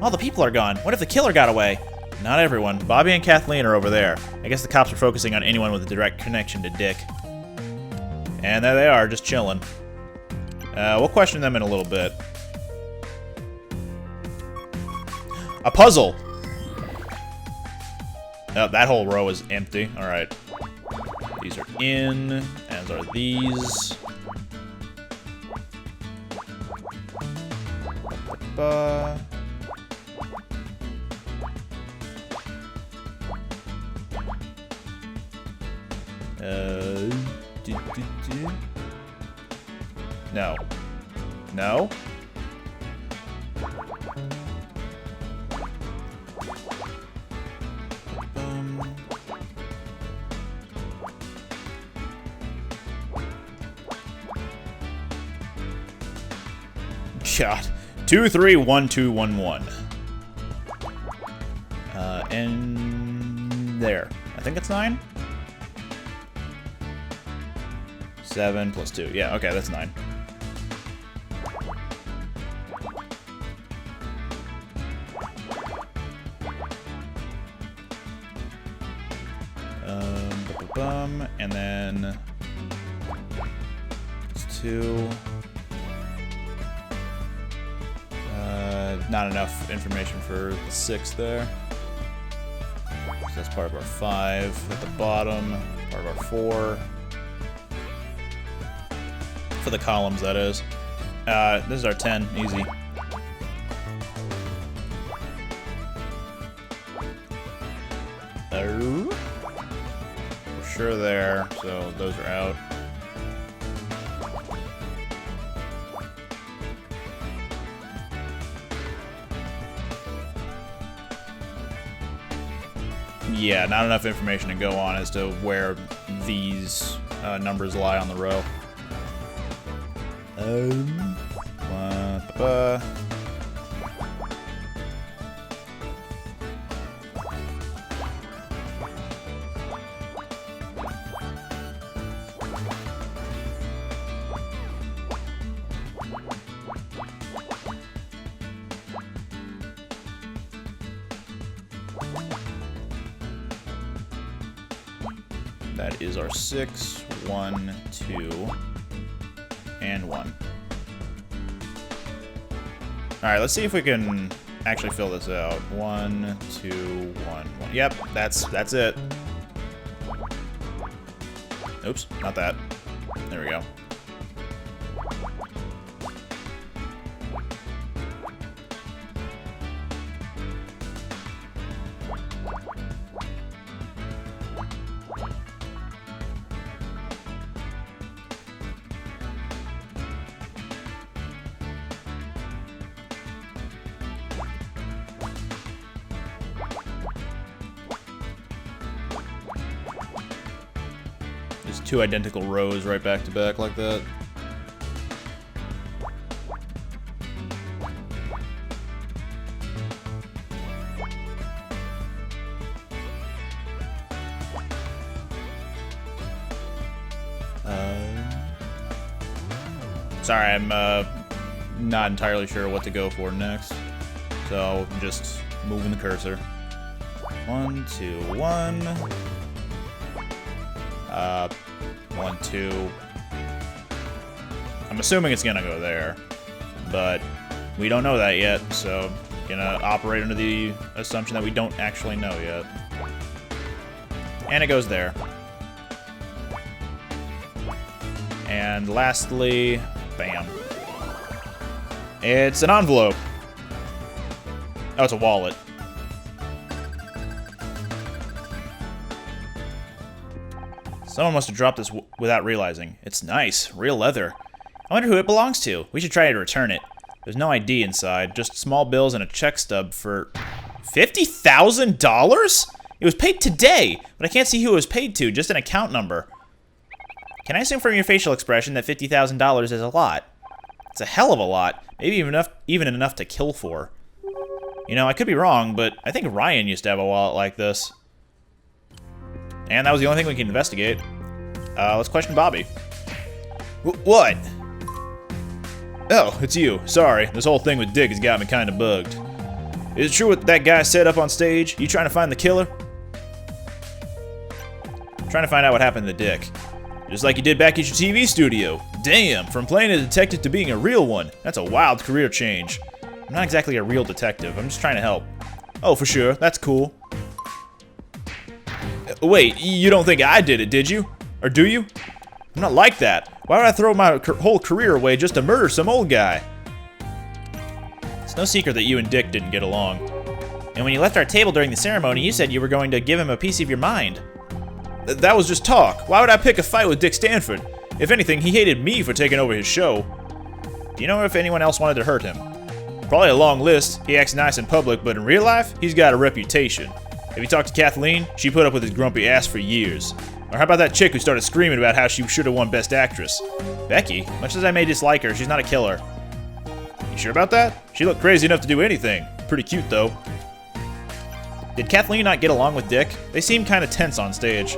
All the people are gone. What if the killer got away? Not everyone. Bobby and Kathleen are over there. I guess the cops are focusing on anyone with a direct connection to Dick. And there they are, just chilling. We'll question them in a little bit. A puzzle! Oh, that whole row is empty. Alright. These are in, as are these. No. No? God. 231211. And there. I think it's 9? 7 plus 2. Yeah, okay, that's 9. And then it's 2. Not enough information for the 6 there. So that's part of our 5 at the bottom, part of our 4. For the columns, that is. This is our 10, easy. We're sure there, so those are out. Yeah, not enough information to go on as to where these numbers lie on the row. That is our 6, 1, 2, and 1. Alright, let's see if we can actually fill this out. 1, 2, 1, 1. Yep, that's it. Oops, not that. There we go. Just 2 identical rows right back to back like that. Sorry, I'm not entirely sure what to go for next. So I'm just moving the cursor. 1, 2, 1. 1, 2. I'm assuming it's gonna go there, but we don't know that yet, so gonna operate under the assumption that we don't actually know yet. And it goes there. And lastly, bam. It's an envelope. Oh, it's a wallet. Someone must have dropped this without realizing. It's nice. Real leather. I wonder who it belongs to. We should try to return it. There's no ID inside. Just small bills and a check stub for $50,000? It was paid today, but I can't see who it was paid to. Just an account number. Can I assume from your facial expression that $50,000 is a lot? It's a hell of a lot. Maybe even enough to kill for. You know, I could be wrong, but I think Ryan used to have a wallet like this. And that was the only thing we can investigate. Let's question Bobby. What? Oh, it's you. Sorry, this whole thing with Dick has got me kind of bugged. Is it true what that guy said up on stage? You trying to find the killer? Trying to find out what happened to Dick. Just like you did back at your TV studio. Damn, from playing a detective to being a real one. That's a wild career change. I'm not exactly a real detective. I'm just trying to help. Oh, for sure. That's cool. Wait, you don't think I did it, did you? Or do you? I'm not like that. Why would I throw my whole career away just to murder some old guy? It's no secret that you and Dick didn't get along. And when you left our table during the ceremony, you said you were going to give him a piece of your mind. That was just talk. Why would I pick a fight with Dick Stanford? If anything, he hated me for taking over his show. Do you know if anyone else wanted to hurt him? Probably a long list. He acts nice in public, but in real life, he's got a reputation. Have you talked to Kathleen? She put up with his grumpy ass for years. Or how about that chick who started screaming about how she should have won Best Actress? Becky? Much as I may dislike her, she's not a killer. You sure about that? She looked crazy enough to do anything. Pretty cute, though. Did Kathleen not get along with Dick? They seemed kind of tense on stage.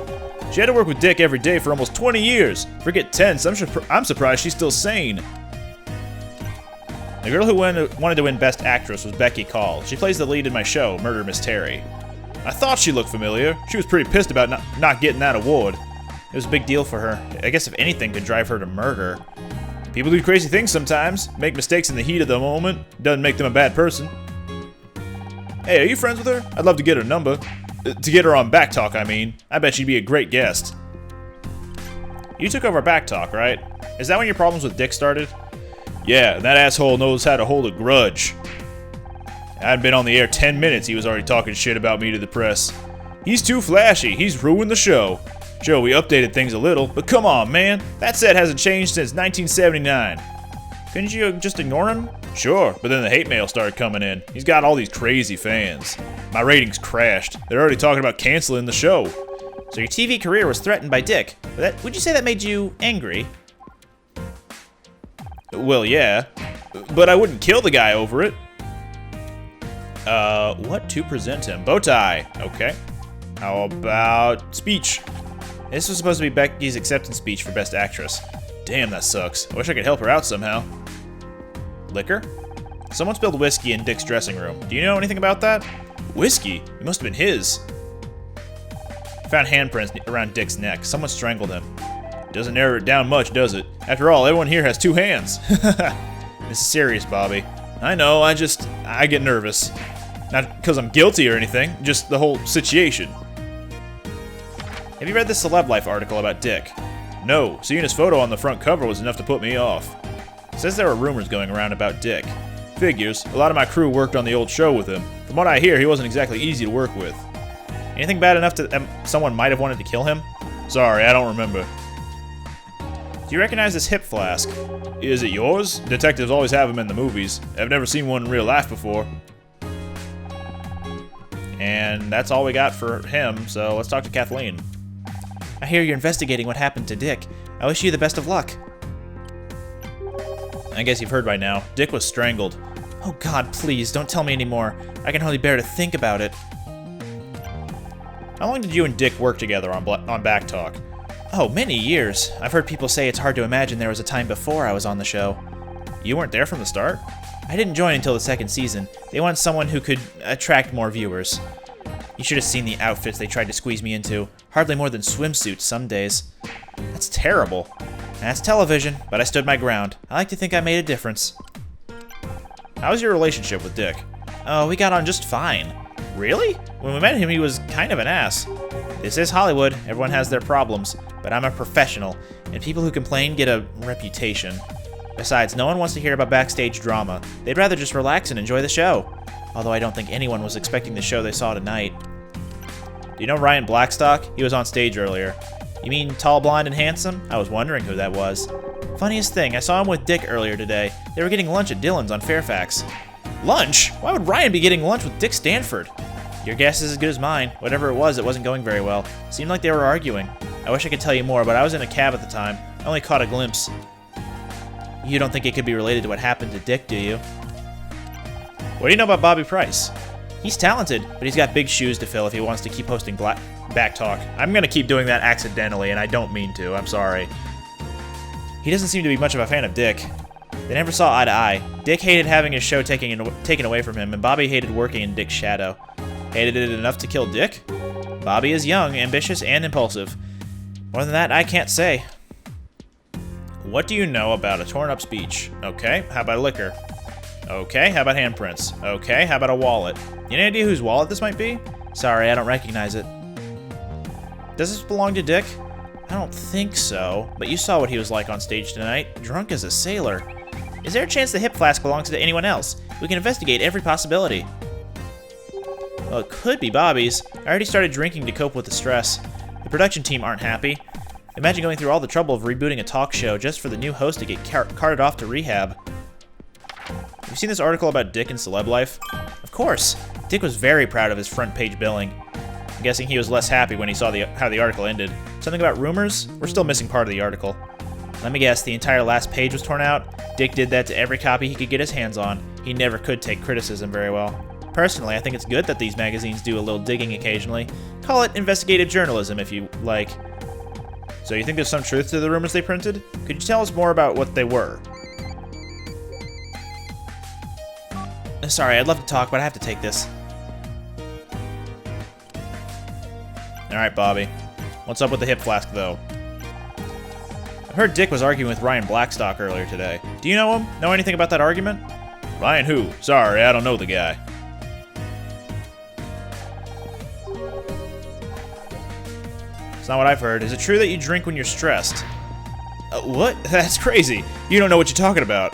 She had to work with Dick every day for almost 20 years. Forget tense, I'm surprised she's still sane. The girl who wanted to win Best Actress was Becky Call. She plays the lead in my show, Murder Miss Terry. I thought she looked familiar. She was pretty pissed about not getting that award. It was a big deal for her. I guess if anything could drive her to murder. People do crazy things sometimes. Make mistakes in the heat of the moment. Doesn't make them a bad person. Hey, are you friends with her? I'd love to get her number. To get her on Backtalk, I mean. I bet she'd be a great guest. You took over Backtalk, right? Is that when your problems with Dick started? Yeah, that asshole knows how to hold a grudge. I hadn't been on the air 10 minutes, he was already talking shit about me to the press. He's too flashy, he's ruined the show. Sure, we updated things a little, but come on, man. That set hasn't changed since 1979. Couldn't you just ignore him? Sure, but then the hate mail started coming in. He's got all these crazy fans. My ratings crashed. They're already talking about canceling the show. So your TV career was threatened by Dick. Would you say that made you angry? Well, yeah. But I wouldn't kill the guy over it. What to present him? Bow tie. Okay. How about speech? This was supposed to be Becky's acceptance speech for Best Actress. Damn, that sucks. I wish I could help her out somehow. Liquor? Someone spilled whiskey in Dick's dressing room. Do you know anything about that? Whiskey? It must have been his. I found handprints around Dick's neck. Someone strangled him. Doesn't narrow it down much, does it? After all, everyone here has 2 hands. This is serious, Bobby. I know, I get nervous. Not because I'm guilty or anything, just the whole situation. Have you read the Celeb Life article about Dick? No, seeing his photo on the front cover was enough to put me off. It says there were rumors going around about Dick. Figures, a lot of my crew worked on the old show with him. From what I hear, he wasn't exactly easy to work with. Anything bad enough that someone might have wanted to kill him? Sorry, I don't remember. Do you recognize this hip flask? Is it yours? Detectives always have them in the movies. I've never seen one in real life before. And that's all we got for him, so let's talk to Kathleen. I hear you're investigating what happened to Dick. I wish you the best of luck. I guess you've heard by now. Dick was strangled. Oh God, please, don't tell me anymore. I can hardly bear to think about it. How long did you and Dick work together on Backtalk? Oh, many years. I've heard people say it's hard to imagine there was a time before I was on the show. You weren't there from the start? I didn't join until the 2nd season. They wanted someone who could attract more viewers. You should have seen the outfits they tried to squeeze me into. Hardly more than swimsuits some days. That's terrible. That's television, but I stood my ground. I like to think I made a difference. How's your relationship with Dick? Oh, we got on just fine. Really? When we met him, he was kind of an ass. This is Hollywood. Everyone has their problems. But I'm a professional, and people who complain get a reputation. Besides, no one wants to hear about backstage drama. They'd rather just relax and enjoy the show. Although I don't think anyone was expecting the show they saw tonight. Do you know Ryan Blackstock? He was on stage earlier. You mean tall, blonde, and handsome? I was wondering who that was. Funniest thing, I saw him with Dick earlier today. They were getting lunch at Dylan's on Fairfax. Lunch? Why would Ryan be getting lunch with Dick Stanford? Your guess is as good as mine. Whatever it wasn't going very well. Seemed like they were arguing. I wish I could tell you more, but I was in a cab at the time. I only caught a glimpse. You don't think it could be related to what happened to Dick, do you? What do you know about Bobby Price? He's talented, but he's got big shoes to fill if he wants to keep hosting Backtalk. I'm gonna keep doing that accidentally, and I don't mean to. I'm sorry. He doesn't seem to be much of a fan of Dick. They never saw eye to eye. Dick hated having his show taken away from him, and Bobby hated working in Dick's shadow. Hated it enough to kill Dick? Bobby is young, ambitious, and impulsive. More than that, I can't say. What do you know about a torn-up speech? Okay, how about liquor? Okay, how about handprints? Okay, how about a wallet? Any idea whose wallet this might be? Sorry, I don't recognize it. Does this belong to Dick? I don't think so, but you saw what he was like on stage tonight, drunk as a sailor. Is there a chance the hip flask belongs to anyone else? We can investigate every possibility. Well, it could be Bobby's. I already started drinking to cope with the stress. The production team aren't happy. Imagine going through all the trouble of rebooting a talk show just for the new host to get carted off to rehab. Have you seen this article about Dick and celeb life? Of course. Dick was very proud of his front page billing. I'm guessing he was less happy when he saw how the article ended. Something about rumors? We're still missing part of the article. Let me guess, the entire last page was torn out? Dick did that to every copy he could get his hands on. He never could take criticism very well. Personally, I think it's good that these magazines do a little digging occasionally. Call it investigative journalism if you like. So you think there's some truth to the rumors they printed? Could you tell us more about what they were? Sorry, I'd love to talk, but I have to take this. Alright, Bobby. What's up with the hip flask, though? I heard Dick was arguing with Ryan Blackstock earlier today. Do you know him? Know anything about that argument? Ryan who? Sorry, I don't know the guy. It's not what I've heard. Is it true that you drink when you're stressed? What? That's crazy. You don't know what you're talking about.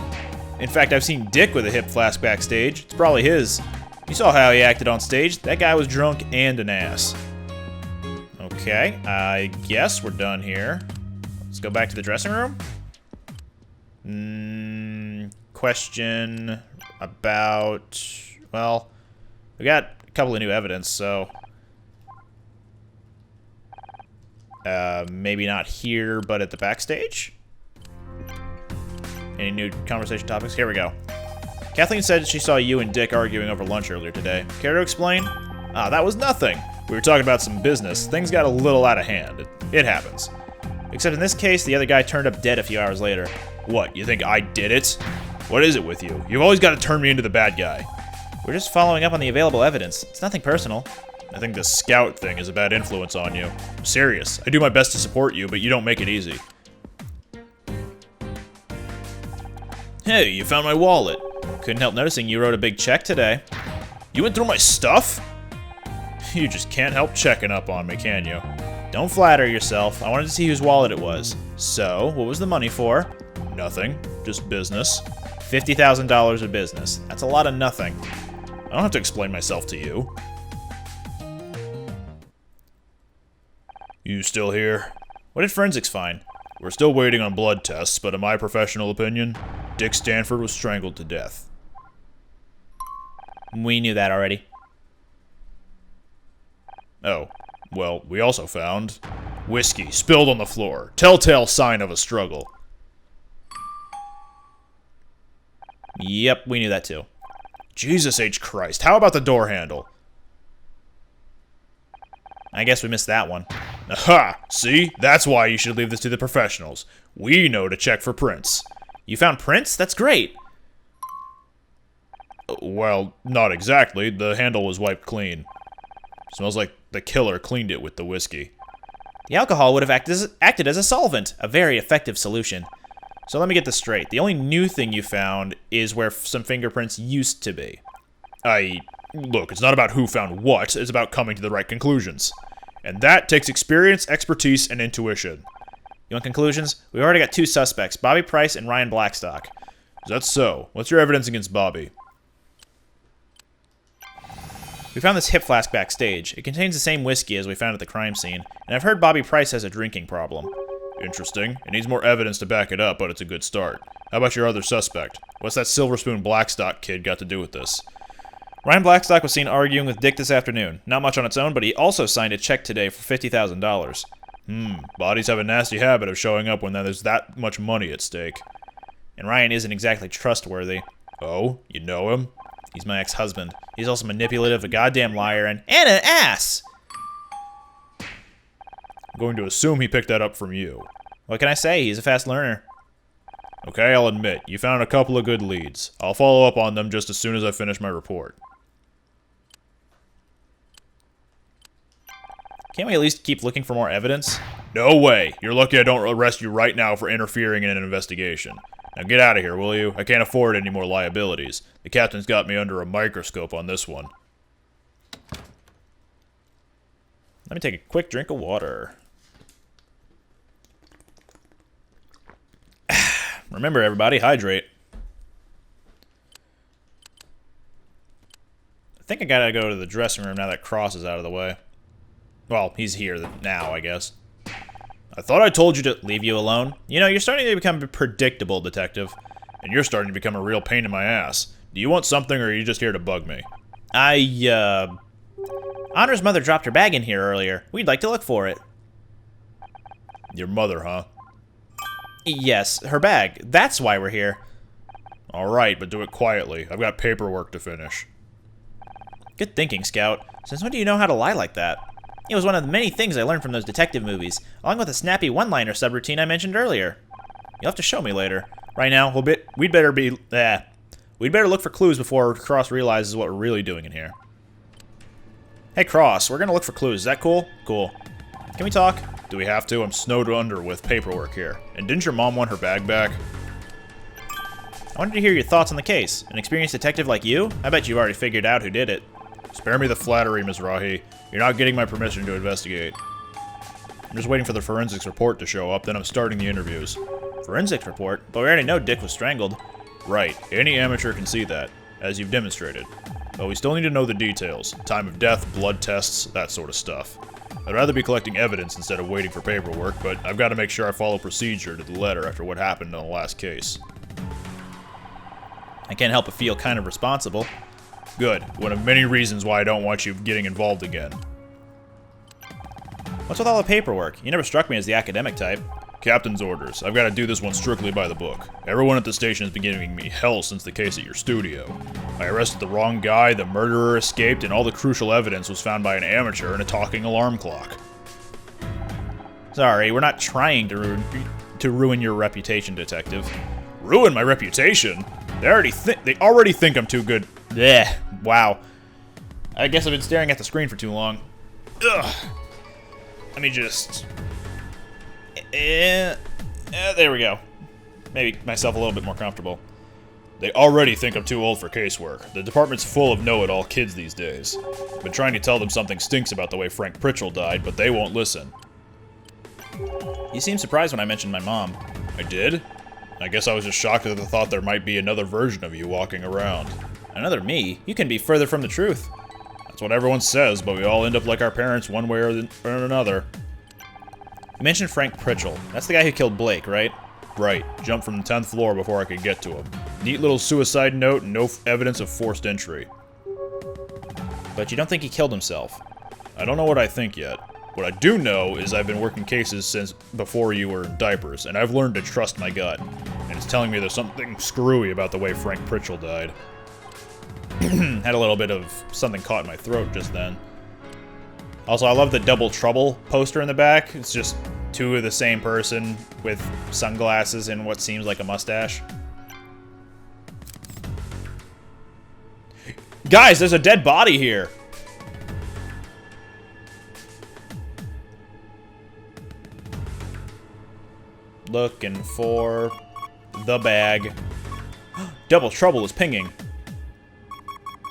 In fact, I've seen Dick with a hip flask backstage. It's probably his. You saw how he acted on stage. That guy was drunk and an ass. Okay, I guess we're done here. Let's go back to the dressing room. Question about... Well, we got a couple of new evidence, so... maybe not here, but at the backstage? Any new conversation topics? Here we go. Kathleen said she saw you and Dick arguing over lunch earlier today. Care to explain? That was nothing. We were talking about some business. Things got a little out of hand. It happens. Except in this case, the other guy turned up dead a few hours later. What, you think I did it? What is it with you? You've always got to turn me into the bad guy. We're just following up on the available evidence. It's nothing personal. I think the scout thing is a bad influence on you. I'm serious. I do my best to support you, but you don't make it easy. Hey, you found my wallet. Couldn't help noticing you wrote a big check today. You went through my stuff? You just can't help checking up on me, can you? Don't flatter yourself. I wanted to see whose wallet it was. So, what was the money for? Nothing. Just business. $50,000 of business. That's a lot of nothing. I don't have to explain myself to you. You still here? What did forensics find? We're still waiting on blood tests, but in my professional opinion, Dick Stanford was strangled to death. We knew that already. Oh, well, we also found whiskey spilled on the floor. Telltale sign of a struggle. Yep, we knew that too. Jesus H. Christ, how about the door handle? I guess we missed that one. Aha! See? That's why you should leave this to the professionals. We know to check for prints. You found prints? That's great. Well, not exactly. The handle was wiped clean. Smells like the killer cleaned it with the whiskey. The alcohol would have acted as a solvent, a very effective solution. So let me get this straight. The only new thing you found is where some fingerprints used to be. Look, it's not about who found what, it's about coming to the right conclusions. And that takes experience, expertise, and intuition. You want conclusions? We've already got two suspects, Bobby Price and Ryan Blackstock. Is that so? What's your evidence against Bobby? We found this hip flask backstage. It contains the same whiskey as we found at the crime scene, and I've heard Bobby Price has a drinking problem. Interesting. It needs more evidence to back it up, but it's a good start. How about your other suspect? What's that Silver Spoon Blackstock kid got to do with this? Ryan Blackstock was seen arguing with Dick this afternoon. Not much on its own, but he also signed a check today for $50,000. Bodies have a nasty habit of showing up when there's that much money at stake. And Ryan isn't exactly trustworthy. Oh, you know him? He's my ex-husband. He's also manipulative, a goddamn liar, and an ass! I'm going to assume he picked that up from you. What can I say? He's a fast learner. Okay, I'll admit, you found a couple of good leads. I'll follow up on them just as soon as I finish my report. Can't we at least keep looking for more evidence? No way! You're lucky I don't arrest you right now for interfering in an investigation. Now get out of here, will you? I can't afford any more liabilities. The captain's got me under a microscope on this one. Let me take a quick drink of water. Remember, everybody, hydrate. I think I gotta go to the dressing room now that Cross is out of the way. Well, he's here now, I guess. I thought I told you to leave you alone. You know, you're starting to become predictable, Detective. And you're starting to become a real pain in my ass. Do you want something, or are you just here to bug me? Honor's mother dropped her bag in here earlier. We'd like to look for it. Your mother, huh? Yes, her bag. That's why we're here. Alright, but do it quietly. I've got paperwork to finish. Good thinking, Scout. Since when do you know how to lie like that? It was one of the many things I learned from those detective movies, along with the snappy one-liner subroutine I mentioned earlier. You'll have to show me later. Right now, we'd better look for clues before Cross realizes what we're really doing in here. Hey, Cross, we're gonna look for clues. Is that cool? Cool. Can we talk? Do we have to? I'm snowed under with paperwork here. And didn't your mom want her bag back? I wanted to hear your thoughts on the case. An experienced detective like you? I bet you've already figured out who did it. Spare me the flattery, Ms. Rahi. You're not getting my permission to investigate. I'm just waiting for the forensics report to show up, then I'm starting the interviews. Forensics report? But we already know Dick was strangled. Right. Any amateur can see that, as you've demonstrated. But we still need to know the details. Time of death, blood tests, that sort of stuff. I'd rather be collecting evidence instead of waiting for paperwork, but I've got to make sure I follow procedure to the letter after what happened in the last case. I can't help but feel kind of responsible. Good. One of many reasons why I don't want you getting involved again. What's with all the paperwork? You never struck me as the academic type. Captain's orders. I've got to do this one strictly by the book. Everyone at the station has been giving me hell since the case at your studio. I arrested the wrong guy, the murderer escaped, and all the crucial evidence was found by an amateur in a talking alarm clock. Sorry, we're not trying to ruin your reputation, Detective. Ruin my reputation? They already think I'm too good. Yeah, wow. I guess I've been staring at the screen for too long. Ugh. Let me just... there we go. Maybe myself a little bit more comfortable. They already think I'm too old for casework. The department's full of know-it-all kids these days. I've been trying to tell them something stinks about the way Frank Pritchell died, but they won't listen. You seemed surprised when I mentioned my mom. I did? I guess I was just shocked at the thought there might be another version of you walking around. Another me? You can be further from the truth. That's what everyone says, but we all end up like our parents one way or another. You mentioned Frank Pritchell. That's the guy who killed Blake, right? Right. Jumped from the 10th floor before I could get to him. Neat little suicide note and no evidence of forced entry. But you don't think he killed himself? I don't know what I think yet. What I do know is I've been working cases since before you were in diapers, and I've learned to trust my gut. And it's telling me there's something screwy about the way Frank Pritchell died. Had a little bit of something caught in my throat just then. Also, I love the Double Trouble poster in the back. It's just two of the same person with sunglasses and what seems like a mustache. Guys, there's a dead body here. Looking for the bag. Double Trouble is pinging.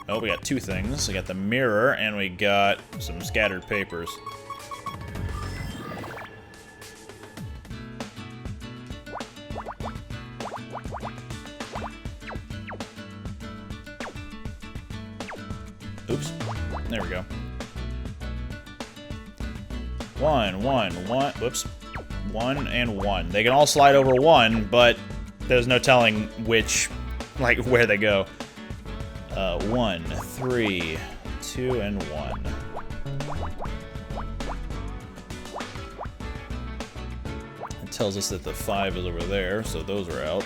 Oh, we got two things. We got the mirror, and we got some scattered papers. Oops. There we go. One. Whoops. 1 and 1. They can all slide over 1, but there's no telling which, like, where they go. 1, 3, 2, and 1. It tells us that the 5 is over there, so those are out.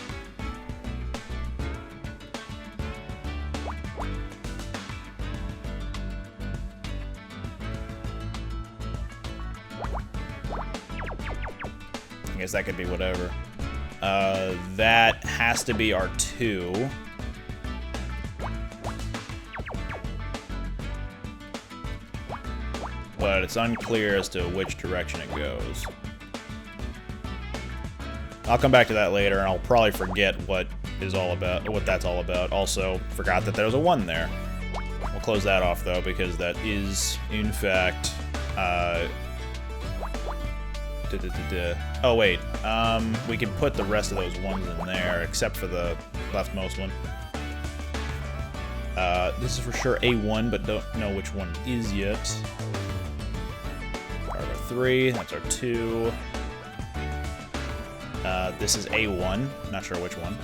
I guess that could be whatever. That has to be our 2. But it's unclear as to which direction it goes. I'll come back to that later, and I'll probably forget what that's all about. Also, forgot that there was a 1 there. We'll close that off, though, because that is, in fact, Oh, wait. We can put the rest of those 1s in there, except for the leftmost one. This is for sure A1, but don't know which one it is yet. Our 3, that's our 2. This is A1, not sure which one.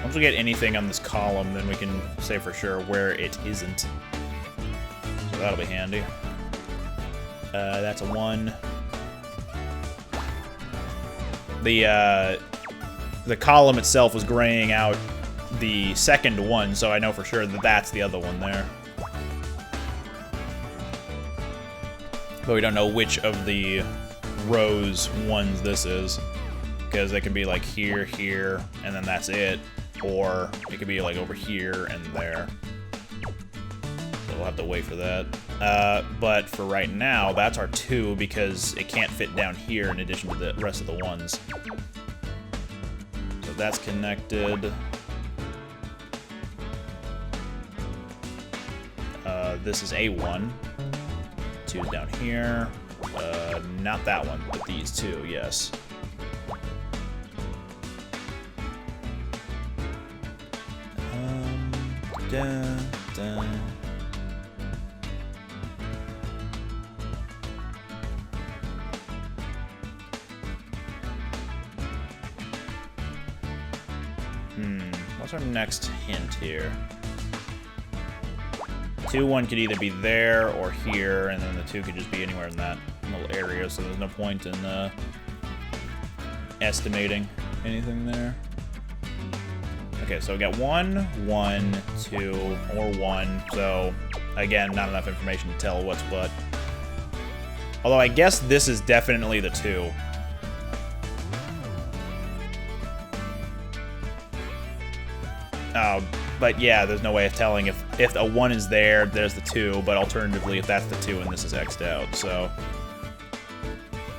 Once we get anything on this column, then we can say for sure where it isn't. So that'll be handy. That's a 1. The column itself was graying out the second 1, so I know for sure that that's the other one there. But we don't know which of the rows 1s this is, because it could be like here, here, and then that's it. Or it could be like over here and there. So we'll have to wait for that. But for right now, that's our 2 because it can't fit down here in addition to the rest of the 1s. So that's connected. This is A1. 2's down here. Not that one, but these 2, yes. Dun, dun. What's our next hint here? 2, 1 could either be there or here, and then the 2 could just be anywhere in that little area, so there's no point in estimating anything there. Okay, so we got 1, 1, 2, or 1. So, again, not enough information to tell what's what. Although I guess this is definitely the 2. But yeah, there's no way of telling if a 1 is there, there's the 2, but alternatively, if that's the 2 and this is X'd out, so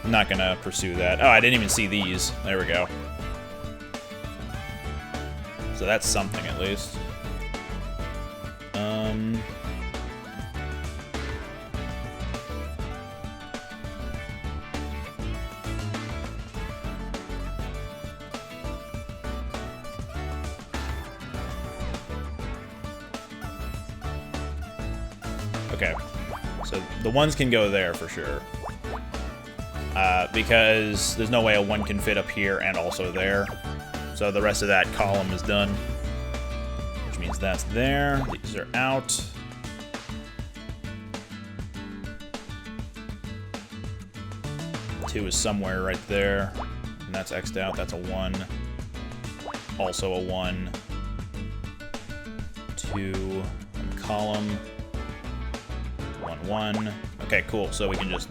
I'm not gonna pursue that. Oh, I didn't even see these. There we go. So that's something, at least. Okay. So the 1s can go there for sure. Because there's no way a 1 can fit up here and also there. So the rest of that column is done, which means that's there. These are out. Two is somewhere right there, and that's X'd out. That's a 1. Also a 1. 2 on the column. 1, 1. Okay, cool. So we can just.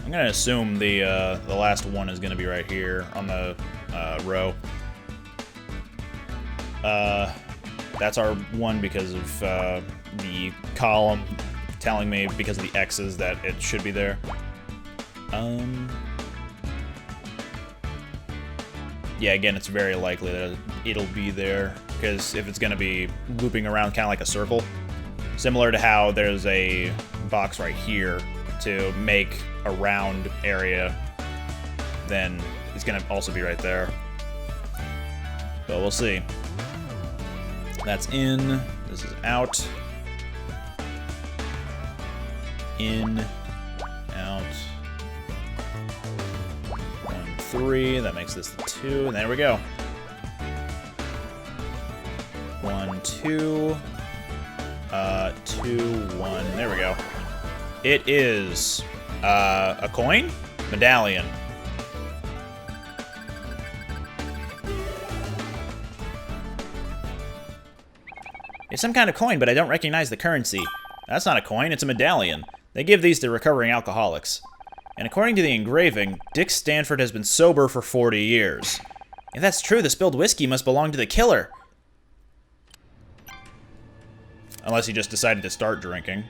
I'm gonna assume the last 1 is gonna be right here on the row. That's our 1 because of the column telling me because of the X's that it should be there. Yeah, again, it's very likely that it'll be there because if it's gonna be looping around kind of like a circle, similar to how there's a box right here to make a round area, then it's gonna also be right there. But we'll see. That's in. This is out. In. Out. 1, 3. That makes this the 2. And there we go. 1, 2. 2, 1. There we go. It is a coin? Medallion. It's some kind of coin, but I don't recognize the currency. That's not a coin, it's a medallion. They give these to recovering alcoholics. And according to the engraving, Dick Stanford has been sober for 40 years. If that's true, the spilled whiskey must belong to the killer. Unless he just decided to start drinking.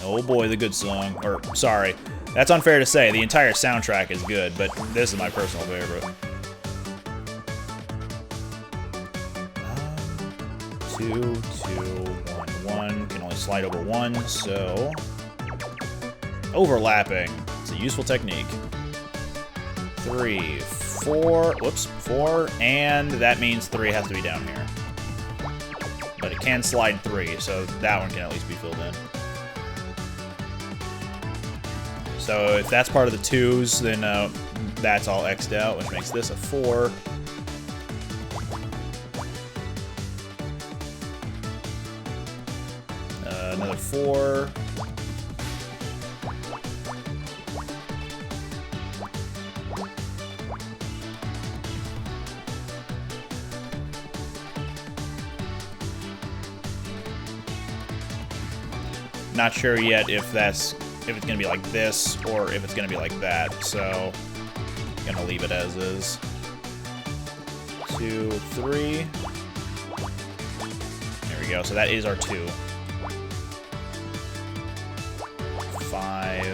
Oh boy, the good song. Or, sorry. That's unfair to say. The entire soundtrack is good, but this is my personal favorite. 2, 2, 1, 1. Can only slide over 1, so... Overlapping. It's a useful technique. 3, 4. Whoops. 4. And that means 3 has to be down here. But it can slide 3, so that one can at least be filled in. So if that's part of the 2s, then that's all X'd out, which makes this a 4. Another 4. Not sure yet if it's gonna be like this or if it's gonna be like that, so I'm gonna leave it as is. 2, 3. There we go. So that is our 2. 5.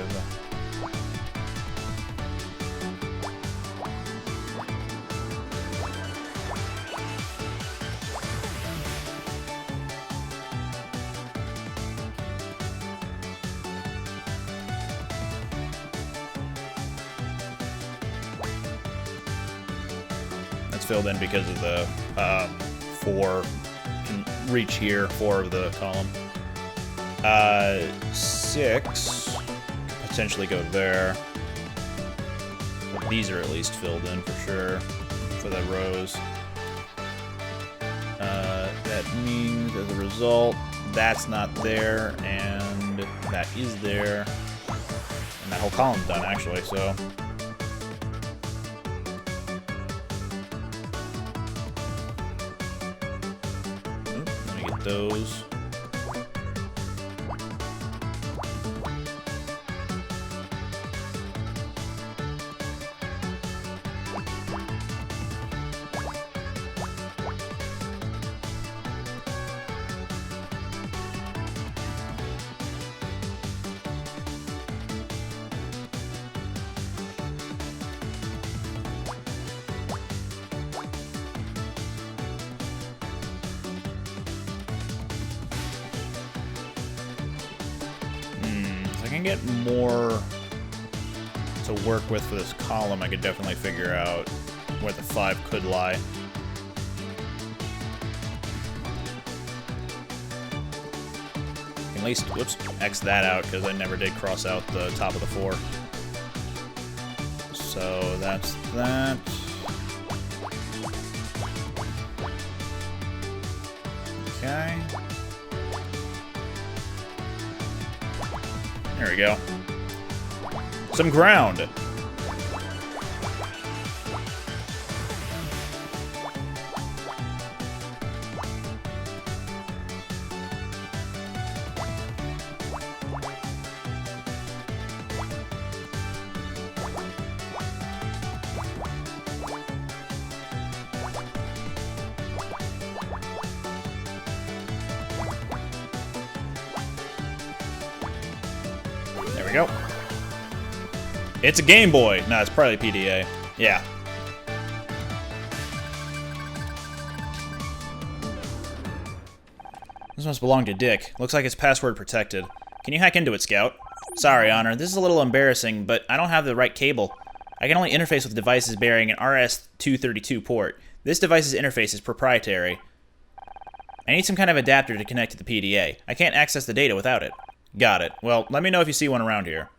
That's filled in because of the 4 can reach here, 4 of the column. 6 could potentially go there. These are at least filled in for sure for the rows. That means as a result, that's not there, and that is there, and that whole column's done actually. So. Let me get those. If I can get more to work with for this column, I could definitely figure out where the 5 could lie. At least, whoops, X that out because I never did cross out the top of the 4. So that's that. Okay. There we go. Some ground. There we go. It's a Game Boy. No, it's probably PDA. Yeah. This must belong to Dick. Looks like it's password protected. Can you hack into it, Scout? Sorry, Honor. This is a little embarrassing, but I don't have the right cable. I can only interface with devices bearing an RS-232 port. This device's interface is proprietary. I need some kind of adapter to connect to the PDA. I can't access the data without it. Got it. Well, let me know if you see one around here.